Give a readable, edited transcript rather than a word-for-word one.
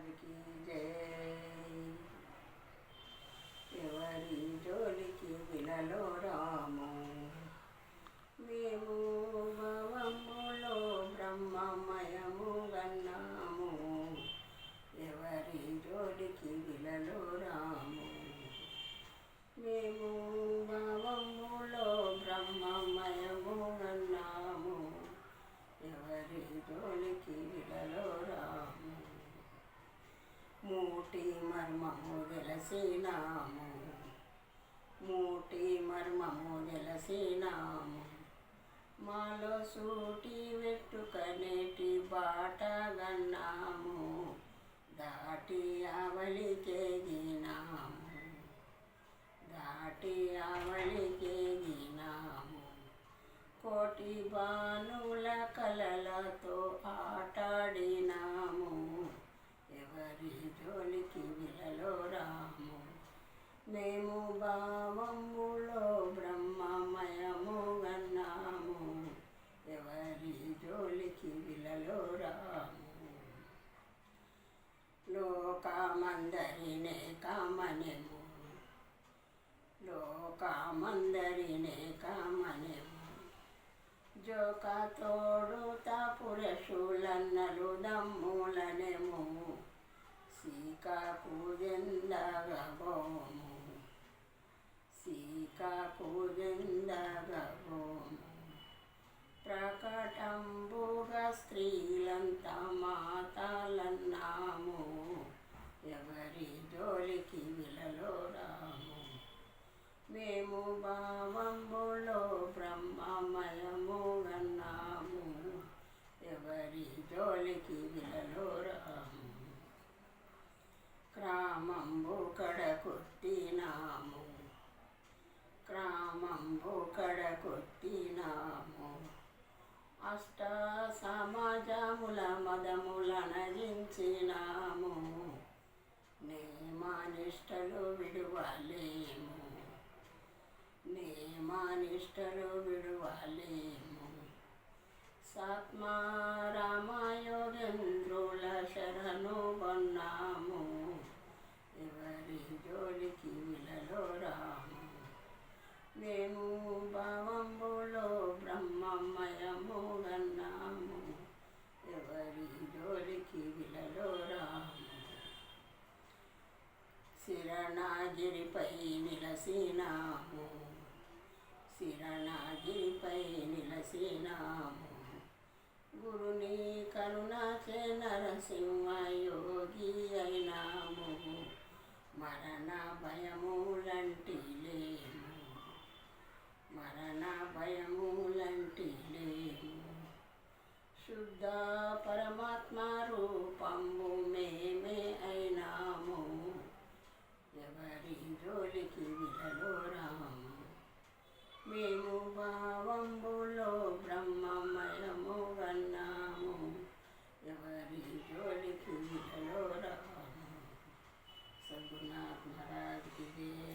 మహారాజుకి జై. ఎవరి జోలికి విలలో రాము, మేము భవములో బ్రహ్మమయము గన్నాము. ఎవరి జోలికి విలలో రాము, మేము భవములో బ్రహ్మమయము గన్నాము. ఎవరి జోలికి విలలో రాము, మూటి మర్మము తెలిసినాము, మూటి మర్మము తెలిసినాము. మాలో సూటి వెట్టుకనేటి బాట గన్నాము, దాటి అవలికెగినాము, దాటి అవలికెగినాము. కోటి బాణుల కలలతో ఆటాడినాము. ఎవరి జోలికి విలలో రాము, మేము భావములో బ్రహ్మమయము గన్నాము. ఎవరి జోలికి విలలో రాము, లోకమందరినే కామనెము, లోకమందరినే కామనెము. జోక తోడుత పురుషులన్నలు దమ్ములనెము, సీకాకు జెందగబోము, సీకాకు జెందగబోము. ప్రకటంబుగా స్త్రీలంతా మాతలన్నాము. ఎవరి జోలికి విలలో రాము, మేము భావములో బ్రహ్మమయము గన్నాము. ఎవరి జోలికి విలలో రాము, క్రామంబు కడకొట్టినాము, క్రామంబు కడకొట్టినాము. అష్ట సమాజముల మదముల నజించినాము. నియమనిష్టలు విడువలేము, నియమనిష్టలు విడువలేము. సాత్మారామయోగేంద్రుల శరణు కొన్నాము. ఎవరి జోలికి విలలో రాము, మేము భావంబులో బ్రహ్మమయము గన్నాము. ఎవరి జోలికి విలలో రాము, శిరణగిరిపై నిలసినాము, శిరణగిరిపై నిలసినాము. గురుని కరుణచే నరసింహయోగి అయినాము. మరణ భయములంటి లేము, మరణ భయములంటి లేము. శుద్ధ పరమాత్మ రూపంబు మేమే అయినాము. ఎవరి జోలికి విలలో రాము, మేము భావంబులో బ్రహ్మమయము గన్నాము. ఎవరి జోలికి విలలో రాము. సద్గురునాథ్ మహారాజ్ కి జై.